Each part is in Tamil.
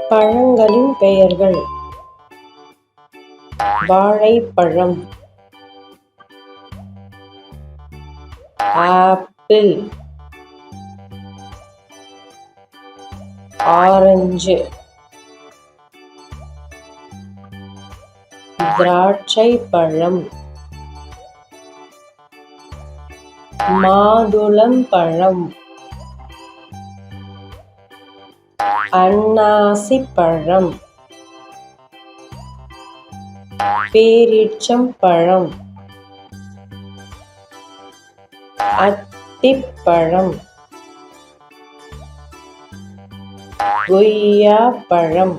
பழங்களின் பெயர்கள்: வாழைப்பழம், ஆப்பிள், ஆரஞ்சு, திராட்சைப்பழம், மாதுளம்பழம், அன்னாசிப்பழம், பேரீச்சம்பழம், அத்திப்பழம், கொய்யாப்பழம்,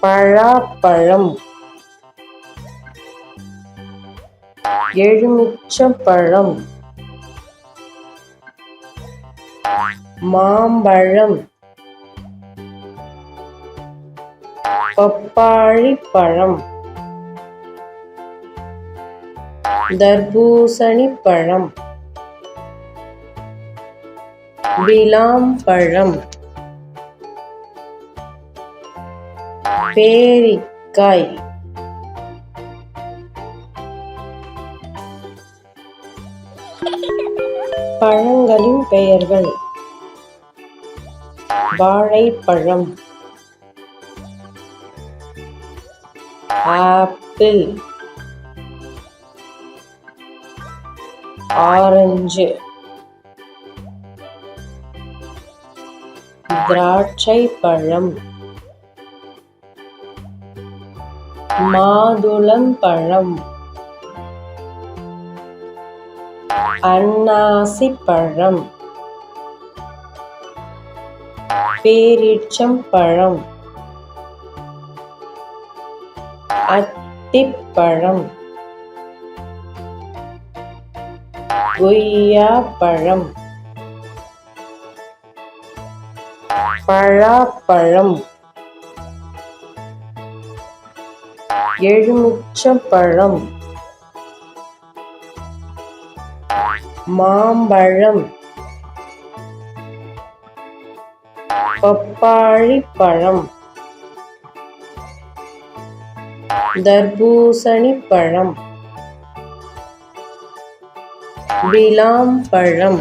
பலாப்பழம், எலுமிச்சம்பழம், மாம்பழம், பப்பாளிப்பழம், தர்பூசணிப்பழம், விளாம்பழம், பேரிக்காய். பழங்களின் பெயர்கள்: வாழைப்பழம், ஆப்பிள், ஆரஞ்சு, திராட்சைப்பழம், மாதுளம்பழம், அன்னாசிப்பழம், பேரீச்சம்பழம், அத்திப்பழம், கொய்யாப்பழம், பலாப்பழம், எலுமிச்சம்பழம், மாம்பழம், பப்பாளிப்பழம், தர்பூசணிப்பழம், விளாம்பழம்,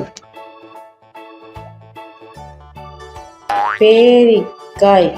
பேரிக்காய்.